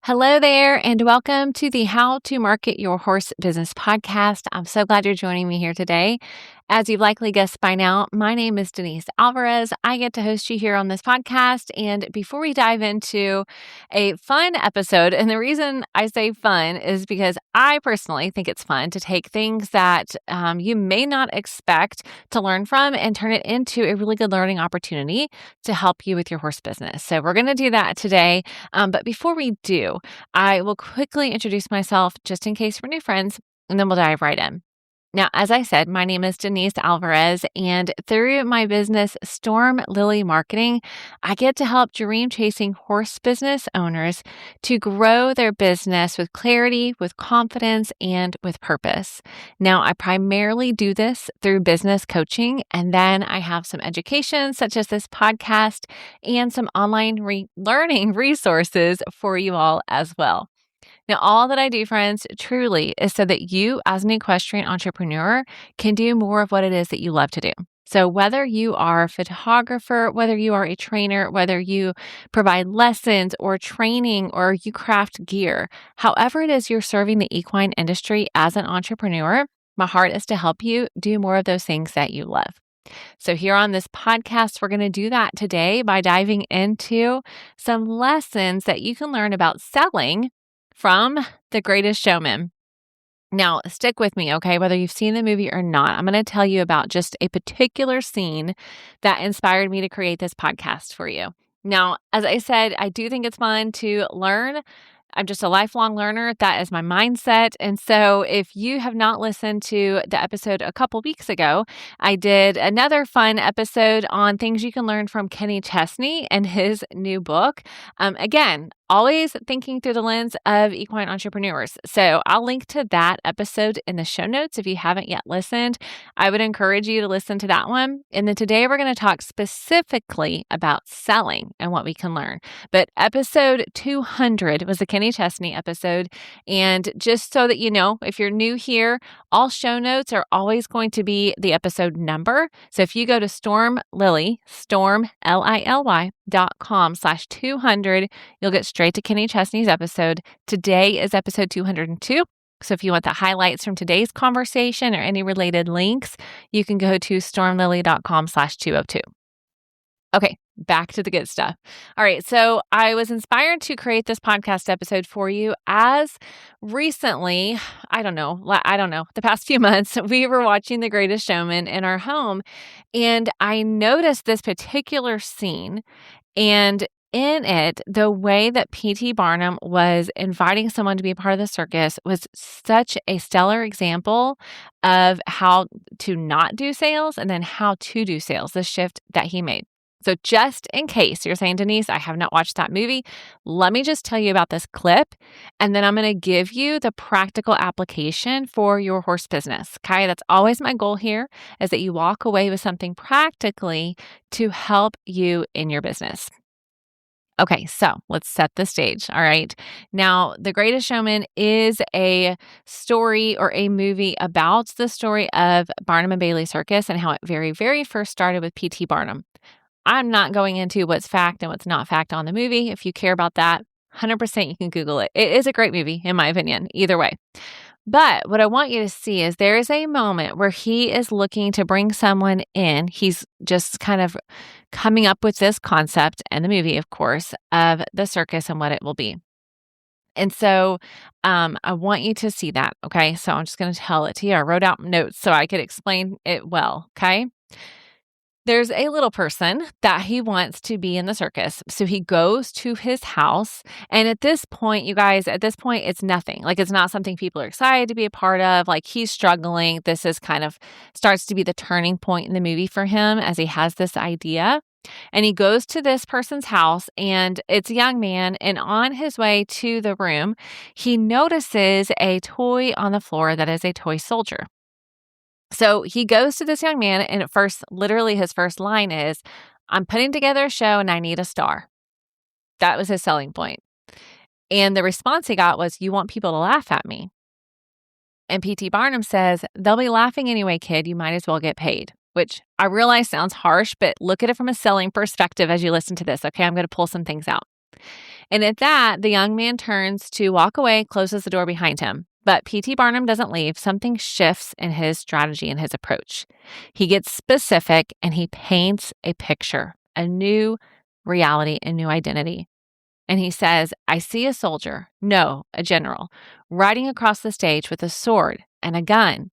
Hello there, and welcome to the How to Market Your Horse Business podcast. I'm so glad you're joining me here today. As you've likely guessed by now, my name is Denise Alvarez. I get to host you here on this podcast. And before we dive into a fun episode, and the reason I say fun is because I personally think it's fun to take things that you may not expect to learn from and turn it into a really good learning opportunity to help you with your horse business. So we're going to do that today. But before we do, I will quickly introduce myself just in case we're new friends, and then we'll dive right in. Now, as I said, my name is Denise Alvarez, and through my business, Storm Lily Marketing, I get to help dream-chasing horse business owners to grow their business with clarity, with confidence, and with purpose. Now, I primarily do this through business coaching, and then I have some education, such as this podcast, and some online learning resources for you all as well. Now, all that I do, friends, truly is so that you, as an equestrian entrepreneur, can do more of what it is that you love to do. So whether you are a photographer, whether you are a trainer, whether you provide lessons or training or you craft gear, however it is you're serving the equine industry as an entrepreneur, my heart is to help you do more of those things that you love. So here on this podcast, we're going to do that today by diving into some lessons that you can learn about selling from The Greatest Showman. Now, stick with me, okay? Whether you've seen the movie or not, I'm going to tell you about just a particular scene that inspired me to create this podcast for you. Now, as I said, I do think it's fun to learn. I'm just a lifelong learner. That is my mindset. And so if you have not listened to the episode a couple weeks ago, I did another fun episode on things you can learn from Kenny Chesney and his new book. Again, always thinking through the lens of equine entrepreneurs. So I'll link to that episode in the show notes if you haven't yet listened. I would encourage you to listen to that one. And then today we're going to talk specifically about selling and what we can learn. But episode 200 was the Kenny Chesney episode. And just so that you know, if you're new here, all show notes are always going to be the episode number. So if you go to stormlily.com/200, you'll get straight to Kenny Chesney's episode. Today is episode 202. So if you want the highlights from today's conversation or any related links, you can go to stormlily.com/202. Okay, back to the good stuff. All right, so I was inspired to create this podcast episode for you as recently, I don't know, the past few months, we were watching The Greatest Showman in our home, and I noticed this particular scene, and in it, the way that P.T. Barnum was inviting someone to be a part of the circus was such a stellar example of how to not do sales and then how to do sales, the shift that he made. So just in case you're saying, Denise, I have not watched that movie, let me just tell you about this clip, and then I'm going to give you the practical application for your horse business. Okay, that's always my goal here, is that you walk away with something practically to help you in your business. Okay, so let's set the stage. All right. Now, The Greatest Showman is a story or a movie about the story of Barnum and Bailey Circus and how it very, very first started with P.T. Barnum. I'm not going into what's fact and what's not fact on the movie. If you care about that, 100% you can Google it. It is a great movie, in my opinion, either way. But what I want you to see is there is a moment where he is looking to bring someone in. He's just kind of coming up with this concept, and the movie, of course, of the circus and what it will be. And so I want you to see that, okay? So I'm just going to tell it to you. I wrote out notes so I could explain it well, okay? There's a little person that he wants to be in the circus. So he goes to his house. And at this point, you guys, it's nothing. Like, it's not something people are excited to be a part of. Like, he's struggling. This is kind of starts to be the turning point in the movie for him as he has this idea. And he goes to this person's house, and it's a young man. And on his way to the room, he notices a toy on the floor that is a toy soldier. So he goes to this young man, and at first, literally his first line is, I'm putting together a show and I need a star. That was his selling point. And the response he got was, you want people to laugh at me. And P.T. Barnum says, they'll be laughing anyway, kid. You might as well get paid. Which I realize sounds harsh, but look at it from a selling perspective as you listen to this. Okay, I'm going to pull some things out. And at that, the young man turns to walk away, closes the door behind him. But P.T. Barnum doesn't leave. Something shifts in his strategy and his approach. He gets specific and he paints a picture, a new reality, a new identity. And he says, I see a soldier, no, a general, riding across the stage with a sword and a gun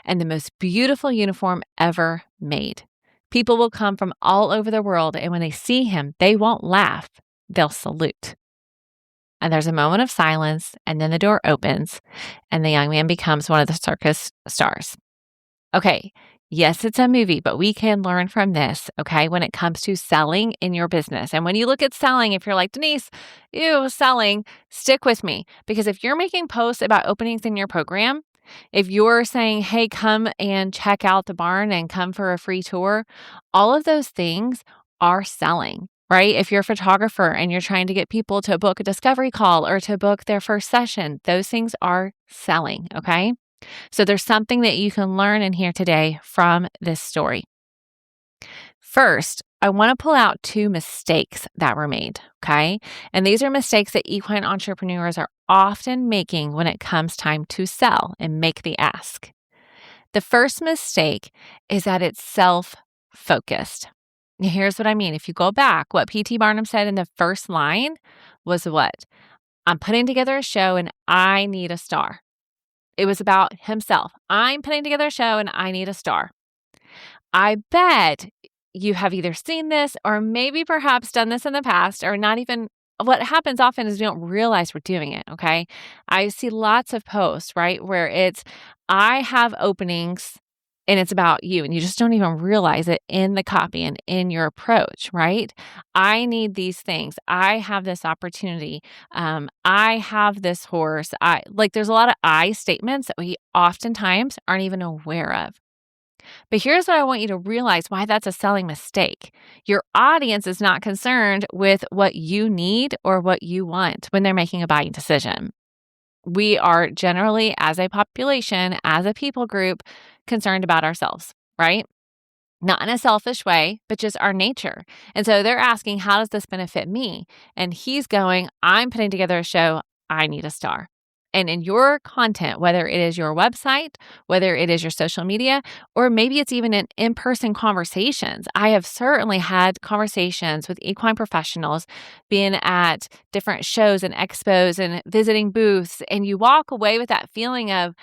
and the most beautiful uniform ever made. People will come from all over the world, and when they see him, they won't laugh, they'll salute. And there's a moment of silence, and then the door opens, and the young man becomes one of the circus stars. Okay, yes, it's a movie, but we can learn from this, okay, when it comes to selling in your business. And when you look at selling, if you're like, Denise, ew, selling, stick with me. Because if you're making posts about openings in your program, if you're saying, hey, come and check out the barn and come for a free tour, all of those things are selling. Right? If you're a photographer and you're trying to get people to book a discovery call or to book their first session, those things are selling, okay? So there's something that you can learn in here today from this story. First, I want to pull out 2 mistakes that were made, okay? And these are mistakes that equine entrepreneurs are often making when it comes time to sell and make the ask. The first mistake is that it's self-focused. Here's what I mean. If you go back, what P.T. Barnum said in the first line was what? I'm putting together a show and I need a star. It was about himself. I'm putting together a show and I need a star. I bet you have either seen this or maybe perhaps done this in the past, or not even. What happens often is we don't realize we're doing it, okay? I see lots of posts, right, where it's, I have openings and it's about you, and you just don't even realize it in the copy and in your approach, right? I need these things. I have this opportunity. I have this horse. There's a lot of I statements that we oftentimes aren't even aware of. But here's what I want you to realize why that's a selling mistake. Your audience is not concerned with what you need or what you want when they're making a buying decision. We are generally, as a population, as a people group, concerned about ourselves, right? Not in a selfish way, but just our nature. And so they're asking, how does this benefit me? And he's going, I'm putting together a show. I need a star. And in your content, whether it is your website, whether it is your social media, or maybe it's even in-person conversations. I have certainly had conversations with equine professionals, being at different shows and expos and visiting booths, and you walk away with that feeling of,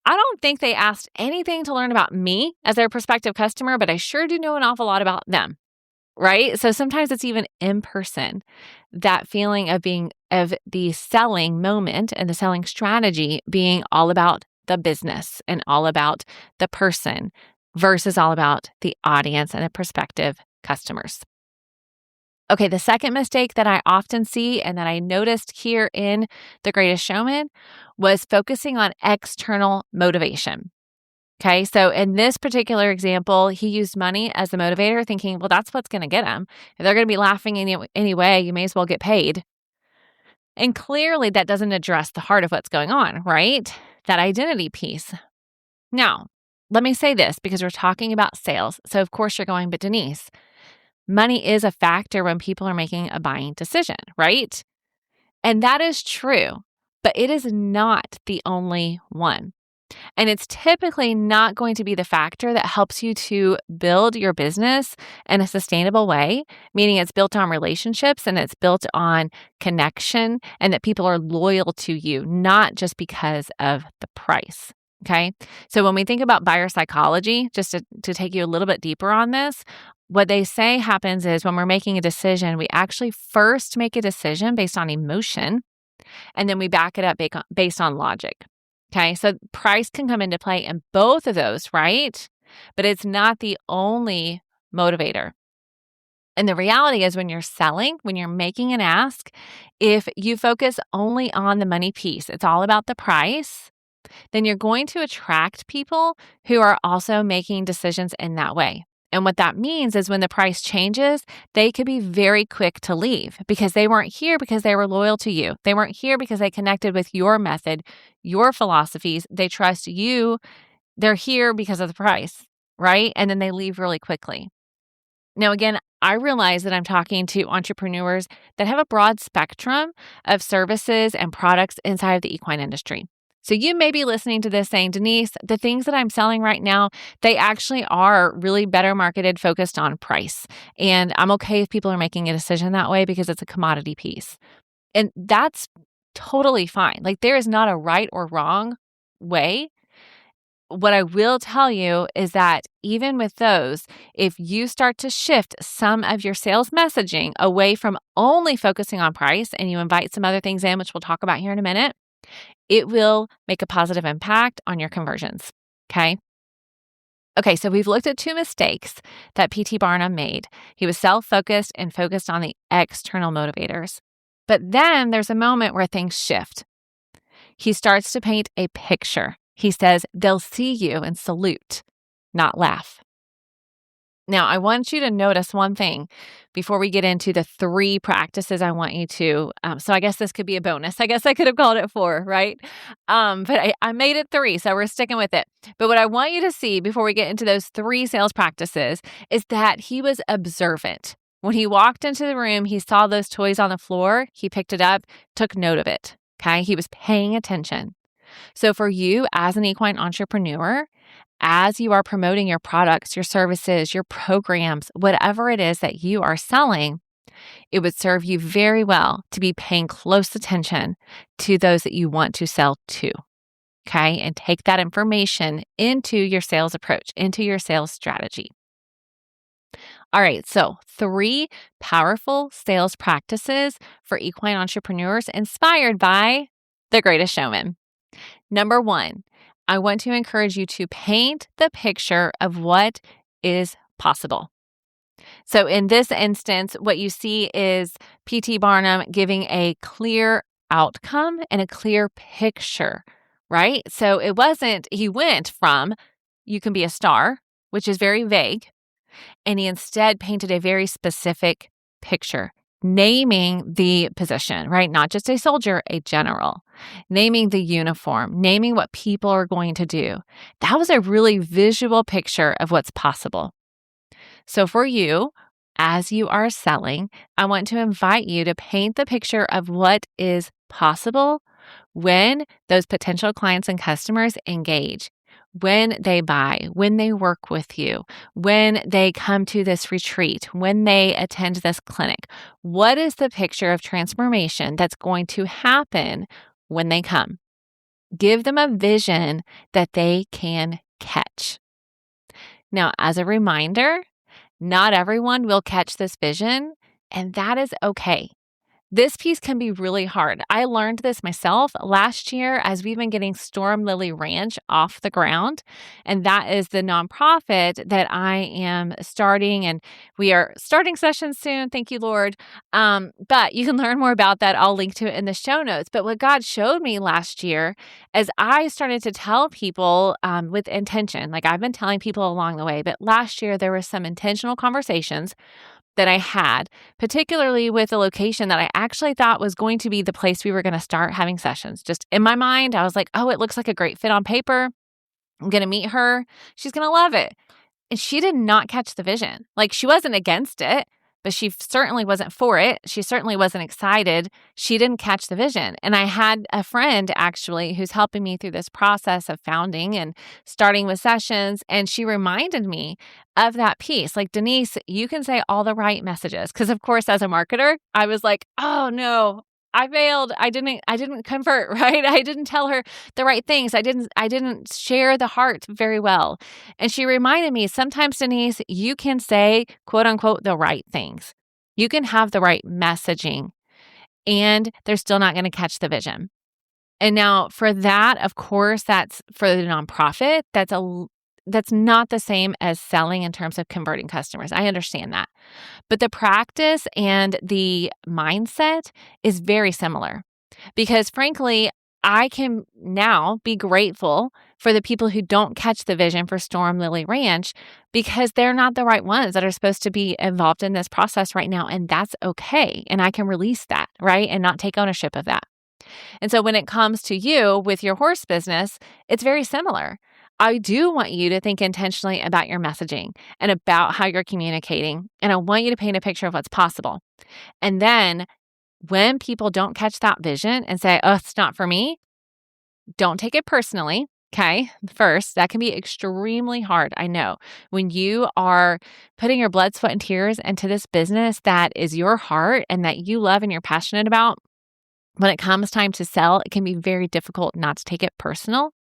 I don't think they asked anything to learn about me as their prospective customer, but I sure do know an awful lot about them. Right? So sometimes it's even in person, that feeling of the selling moment and the selling strategy being all about the business and all about the person versus all about the audience and the prospective customers. Okay, the second mistake that I often see and that I noticed here in The Greatest Showman was focusing on external motivation. Okay, so in this particular example, he used money as the motivator, thinking, well, that's what's going to get them. If they're going to be laughing anyway, you may as well get paid. And clearly that doesn't address the heart of what's going on, right? That identity piece. Now, let me say this because we're talking about sales. So of course you're going, but Denise, money is a factor when people are making a buying decision, right? And that is true, but it is not the only one. And it's typically not going to be the factor that helps you to build your business in a sustainable way, meaning it's built on relationships and it's built on connection and that people are loyal to you, not just because of the price. Okay. So when we think about buyer psychology, just to take you a little bit deeper on this, what they say happens is when we're making a decision, we actually first make a decision based on emotion, and then we back it up based on logic. Okay, so price can come into play in both of those, right? But it's not the only motivator. And the reality is when you're selling, when you're making an ask, if you focus only on the money piece, it's all about the price, then you're going to attract people who are also making decisions in that way. And what that means is when the price changes, they could be very quick to leave because they weren't here because they were loyal to you. They weren't here because they connected with your method, your philosophies. They trust you. They're here because of the price, right? And then they leave really quickly. Now, again, I realize that I'm talking to entrepreneurs that have a broad spectrum of services and products inside of the equine industry. So you may be listening to this saying, Denise, the things that I'm selling right now, they actually are really better marketed, focused on price. And I'm okay if people are making a decision that way because it's a commodity piece. And that's totally fine. Like there is not a right or wrong way. What I will tell you is that even with those, if you start to shift some of your sales messaging away from only focusing on price and you invite some other things in, which we'll talk about here in a minute, it will make a positive impact on your conversions. Okay. Okay, so we've looked at two mistakes that PT Barnum made. He was self-focused and focused on the external motivators. But then there's a moment where things shift. He starts to paint a picture. He says, they'll see you and salute, not laugh. Now, I want you to notice one thing before we get into the 3 practices I want you to. So I guess this could be a bonus. I guess I could have called it 4, right? But I made it 3, so we're sticking with it. But what I want you to see before we get into those 3 sales practices is that he was observant. When he walked into the room, he saw those toys on the floor. He picked it up, took note of it. Okay, he was paying attention. So for you as an equine entrepreneur, as you are promoting your products, your services, your programs, whatever it is that you are selling, it would serve you very well to be paying close attention to those that you want to sell to. Okay, and take that information into your sales approach, into your sales strategy. All right, so 3 powerful sales practices for equine entrepreneurs inspired by The Greatest Showman. Number 1, I want to encourage you to paint the picture of what is possible. So in this instance, what you see is PT Barnum giving a clear outcome and a clear picture, right? So he went from you can be a star, which is very vague, and he instead painted a very specific picture, naming the position, right? Not just a soldier, a general, naming the uniform, naming what people are going to do. That was a really visual picture of what's possible. So for you, as you are selling, I want to invite you to paint the picture of what is possible when those potential clients and customers engage, when they buy, when they work with you, when they come to this retreat, when they attend this clinic. What is the picture of transformation that's going to happen when they come? Give them a vision that they can catch. Now, as a reminder, not everyone will catch this vision, and that is okay. This piece can be really hard. I learned this myself last year as we've been getting Storm Lily Ranch off the ground. And that is the nonprofit that I am starting. And we are starting sessions soon. Thank you, Lord. But you can learn more about that. I'll link to it in the show notes. But what God showed me last year as I started to tell people with intention, like I've been telling people along the way, but last year there were some intentional conversations that I had, particularly with a location that I actually thought was going to be the place we were going to start having sessions. Just in my mind, I was like, oh, it looks like a great fit on paper. I'm going to meet her. She's going to love it. And she did not catch the vision. Like she wasn't against it, but she certainly wasn't for it. She certainly wasn't excited. She didn't catch the vision. And I had a friend actually who's helping me through this process of founding and starting with sessions. And she reminded me of that piece. Like, Denise, you can say all the right messages. Because of course, as a marketer, I was like, oh no, I failed. I didn't convert, right? I didn't tell her the right things. I didn't share the heart very well. And she reminded me, sometimes, Denise, you can say, quote unquote, the right things. You can have the right messaging and they're still not going to catch the vision. And now for that, of course, that's for the nonprofit. That's not the same as selling in terms of converting customers. I understand that. But the practice and the mindset is very similar because frankly, I can now be grateful for the people who don't catch the vision for Storm Lily Ranch because they're not the right ones that are supposed to be involved in this process right now. And that's okay. And I can release that, right? And not take ownership of that. And so when it comes to you with your horse business, it's very similar. I do want you to think intentionally about your messaging and about how you're communicating. And I want you to paint a picture of what's possible. And then when people don't catch that vision and say, oh, it's not for me, don't take it personally. Okay. First, that can be extremely hard. I know when you are putting your blood, sweat, and tears into this business that is your heart and that you love and you're passionate about, when it comes time to sell, it can be very difficult not to take it personal.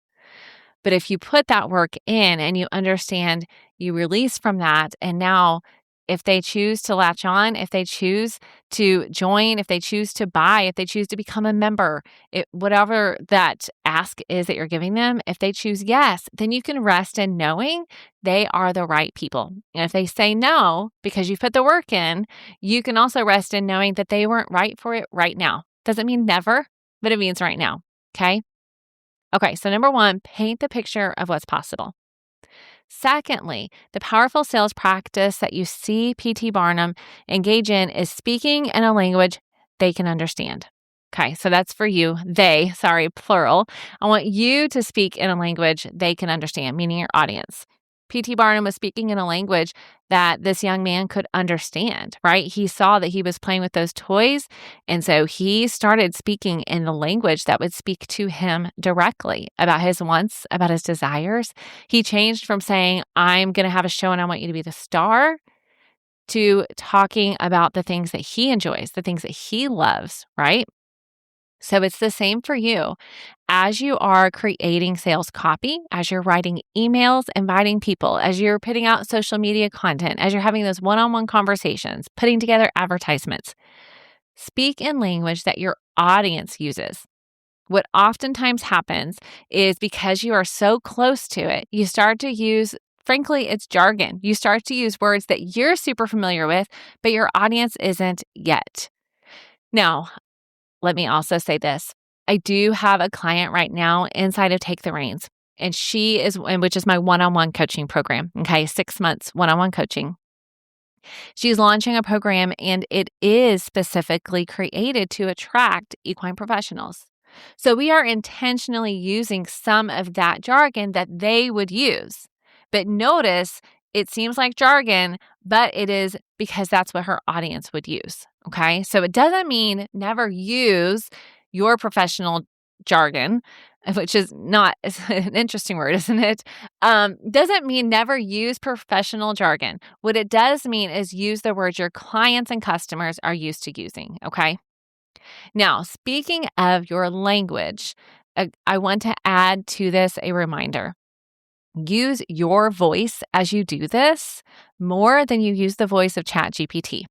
But if you put that work in and you understand, you release from that. And now, if they choose to latch on, if they choose to join, if they choose to buy, if they choose to become a member, whatever that ask is that you're giving them, if they choose yes, then you can rest in knowing they are the right people. And if they say no, because you put the work in, you can also rest in knowing that they weren't right for it right now. Doesn't mean never, but it means right now. Okay. Okay, so number one, paint the picture of what's possible. Secondly, the powerful sales practice that you see PT Barnum engage in is speaking in a language they can understand. Okay, so that's for you. Plural. I want you to speak in a language they can understand, meaning your audience. PT Barnum was speaking in a language that this young man could understand, right? He saw that he was playing with those toys. And so he started speaking in the language that would speak to him directly about his wants, about his desires. He changed from saying, I'm going to have a show and I want you to be the star, to talking about the things that he enjoys, the things that he loves, right? So it's the same for you. As you are creating sales copy, as you're writing emails, inviting people, as you're putting out social media content, as you're having those one-on-one conversations, putting together advertisements, speak in language that your audience uses. What oftentimes happens is because you are so close to it, you start to use, frankly, it's jargon. You start to use words that you're super familiar with, but your audience isn't yet. Now, let me also say this. I do have a client right now inside of Take the Reins, and which is my one-on-one coaching program. Okay, 6 months one-on-one coaching. She's launching a program, and it is specifically created to attract equine professionals. So we are intentionally using some of that jargon that they would use. But notice it seems like jargon, but it is because that's what her audience would use. Okay. So it doesn't mean never use your professional jargon, which is not it's an interesting word, isn't it? Doesn't mean never use professional jargon. What it does mean is use the words your clients and customers are used to using. Okay. Now, speaking of your language, I want to add to this a reminder. Use your voice as you do this more than you use the voice of ChatGPT.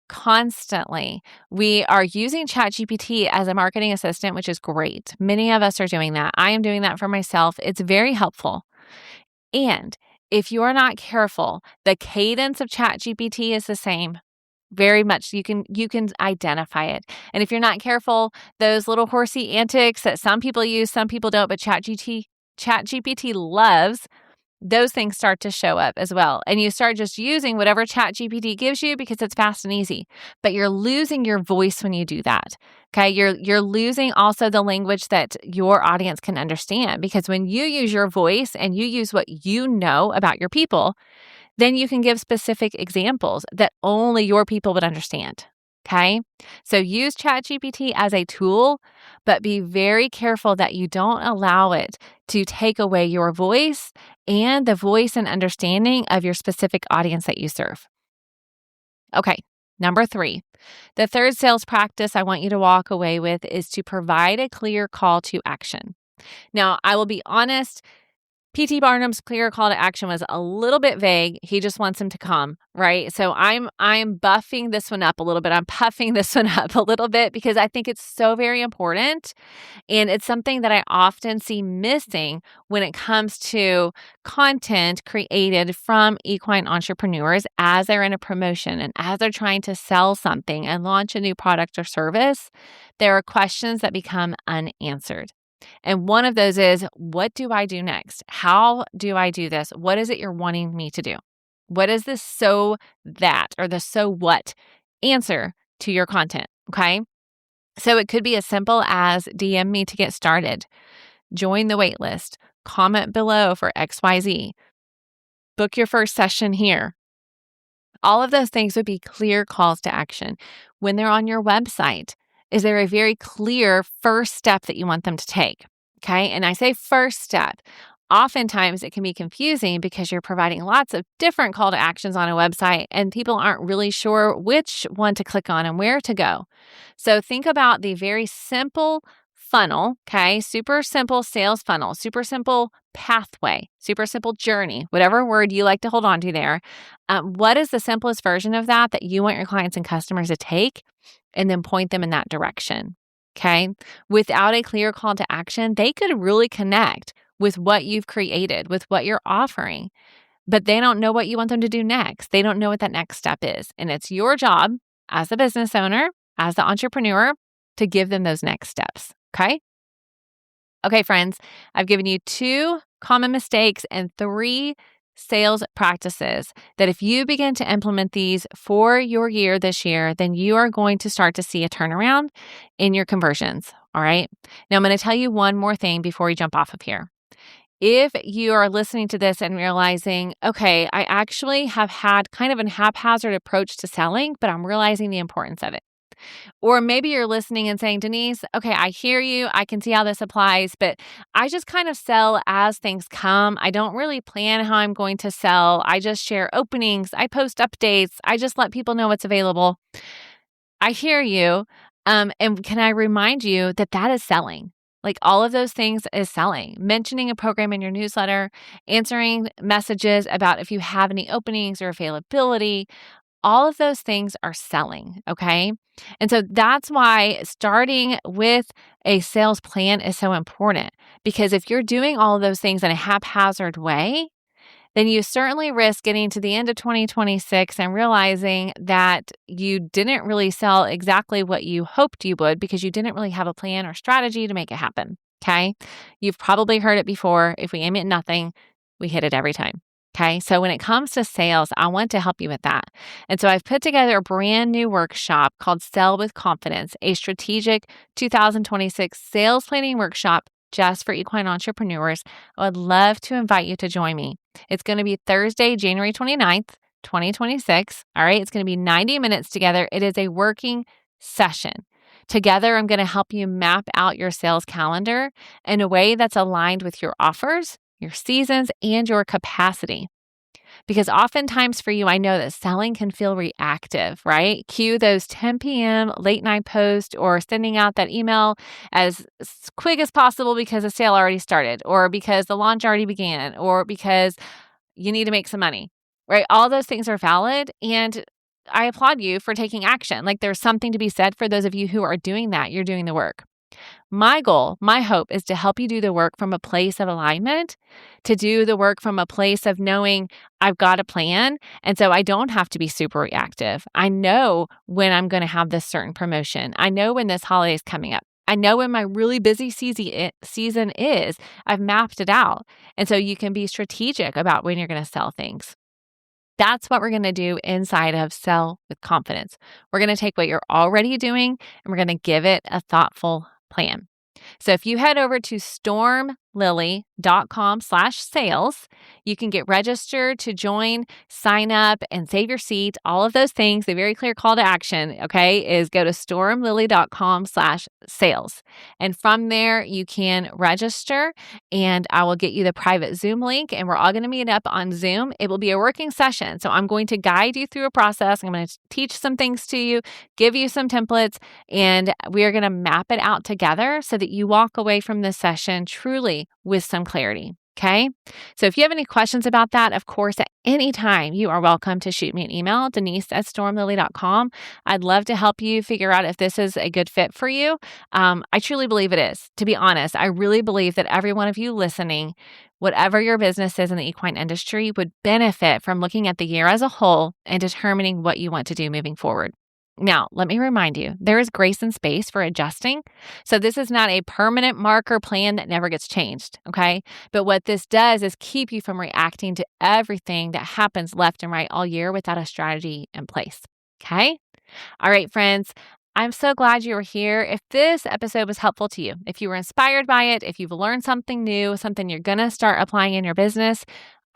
Constantly, we are using ChatGPT as a marketing assistant, which is great. Many of us are doing that. I am doing that for myself. It's very helpful. And if you're not careful, the cadence of ChatGPT is the same. Very much you can identify it. And if you're not careful, those little horsey antics that some people use, some people don't, but ChatGPT loves, those things start to show up as well. And you start just using whatever ChatGPT gives you because it's fast and easy. But you're losing your voice when you do that. Okay, you're losing also the language that your audience can understand, because when you use your voice and you use what you know about your people, then you can give specific examples that only your people would understand. Okay. So use ChatGPT as a tool, but be very careful that you don't allow it to take away your voice and the voice and understanding of your specific audience that you serve. Okay. Number 3, the third sales practice I want you to walk away with is to provide a clear call to action. Now, I will be honest, PT Barnum's clear call to action was a little bit vague. He just wants him to come, right? So I'm buffing this one up a little bit. I'm puffing this one up a little bit because I think it's so very important. And it's something that I often see missing when it comes to content created from equine entrepreneurs as they're in a promotion and as they're trying to sell something and launch a new product or service. There are questions that become unanswered. And one of those is, what do I do next? How do I do this? What is it you're wanting me to do? What is this so that or the so what answer to your content? Okay. So it could be as simple as DM me to get started, join the wait list, comment below for XYZ, book your first session here. All of those things would be clear calls to action. When they're on your website, is there a very clear first step that you want them to take? Okay. And I say first step. Oftentimes it can be confusing because you're providing lots of different call to actions on a website and people aren't really sure which one to click on and where to go. So think about the very simple funnel, okay? Super simple sales funnel, super simple pathway, super simple journey, whatever word you like to hold on to there. What is the simplest version of that you want your clients and customers to take and then point them in that direction? Okay. Without a clear call to action, they could really connect with what you've created, with what you're offering, but they don't know what you want them to do next. They don't know what that next step is. And it's your job as a business owner, as the entrepreneur, to give them those next steps. Okay. Okay, friends, I've given you 2 common mistakes and 3 sales practices that if you begin to implement these for your year this year, then you are going to start to see a turnaround in your conversions. All right. Now I'm going to tell you one more thing before we jump off of here. If you are listening to this and realizing, okay, I actually have had kind of a haphazard approach to selling, but I'm realizing the importance of it. Or maybe you're listening and saying, Denise, okay, I hear you. I can see how this applies, but I just kind of sell as things come. I don't really plan how I'm going to sell. I just share openings. I post updates. I just let people know what's available. I hear you. And can I remind you that that is selling? Like all of those things is selling. Mentioning a program in your newsletter, answering messages about if you have any openings or availability, all of those things are selling, okay? And so that's why starting with a sales plan is so important, because if you're doing all of those things in a haphazard way, then you certainly risk getting to the end of 2026 and realizing that you didn't really sell exactly what you hoped you would because you didn't really have a plan or strategy to make it happen, okay? You've probably heard it before. If we aim at nothing, we hit it every time. Okay. So when it comes to sales, I want to help you with that. And so I've put together a brand new workshop called Sell with Confidence, a strategic 2026 sales planning workshop just for equine entrepreneurs. I would love to invite you to join me. It's going to be Thursday, January 29th, 2026. All right. It's going to be 90 minutes together. It is a working session. Together, I'm going to help you map out your sales calendar in a way that's aligned with your offers, your seasons, and your capacity. Because oftentimes for you, I know that selling can feel reactive, right? Cue those 10 p.m. late night posts or sending out that email as quick as possible because the sale already started or because the launch already began or because you need to make some money, right? All those things are valid. And I applaud you for taking action. Like there's something to be said for those of you who are doing that. You're doing the work. My goal, my hope is to help you do the work from a place of alignment, to do the work from a place of knowing I've got a plan. And so I don't have to be super reactive. I know when I'm going to have this certain promotion. I know when this holiday is coming up. I know when my really busy season is. I've mapped it out. And so you can be strategic about when you're going to sell things. That's what we're going to do inside of Sell with Confidence. We're going to take what you're already doing and we're going to give it a thoughtful plan. So if you head over to stormlily.com/sales, you can get registered to join, sign up, and save your seat. All of those things, the very clear call to action, okay, is go to stormlily.com/sales. And from there, you can register and I will get you the private Zoom link and we're all going to meet up on Zoom. It will be a working session. So I'm going to guide you through a process. I'm going to teach some things to you, give you some templates, and we are going to map it out together so that you walk away from this session truly with some clarity. Okay. So if you have any questions about that, of course, at any time, you are welcome to shoot me an email, denise@stormlily.com. I'd love to help you figure out if this is a good fit for you. I truly believe it is. To be honest, I really believe that every one of you listening, whatever your business is in the equine industry, would benefit from looking at the year as a whole and determining what you want to do moving forward. Now, let me remind you, there is grace and space for adjusting. So this is not a permanent marker plan that never gets changed, okay? But what this does is keep you from reacting to everything that happens left and right all year without a strategy in place, okay? All right, friends, I'm so glad you were here. If this episode was helpful to you, if you were inspired by it, if you've learned something new, something you're going to start applying in your business,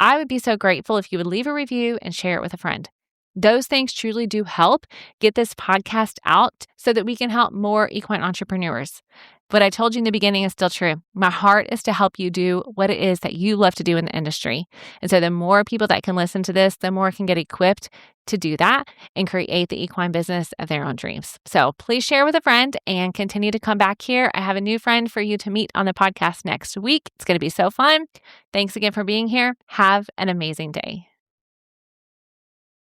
I would be so grateful if you would leave a review and share it with a friend. Those things truly do help get this podcast out so that we can help more equine entrepreneurs. What I told you in the beginning is still true. My heart is to help you do what it is that you love to do in the industry. And so the more people that can listen to this, the more can get equipped to do that and create the equine business of their own dreams. So please share with a friend and continue to come back here. I have a new friend for you to meet on the podcast next week. It's going to be so fun. Thanks again for being here. Have an amazing day.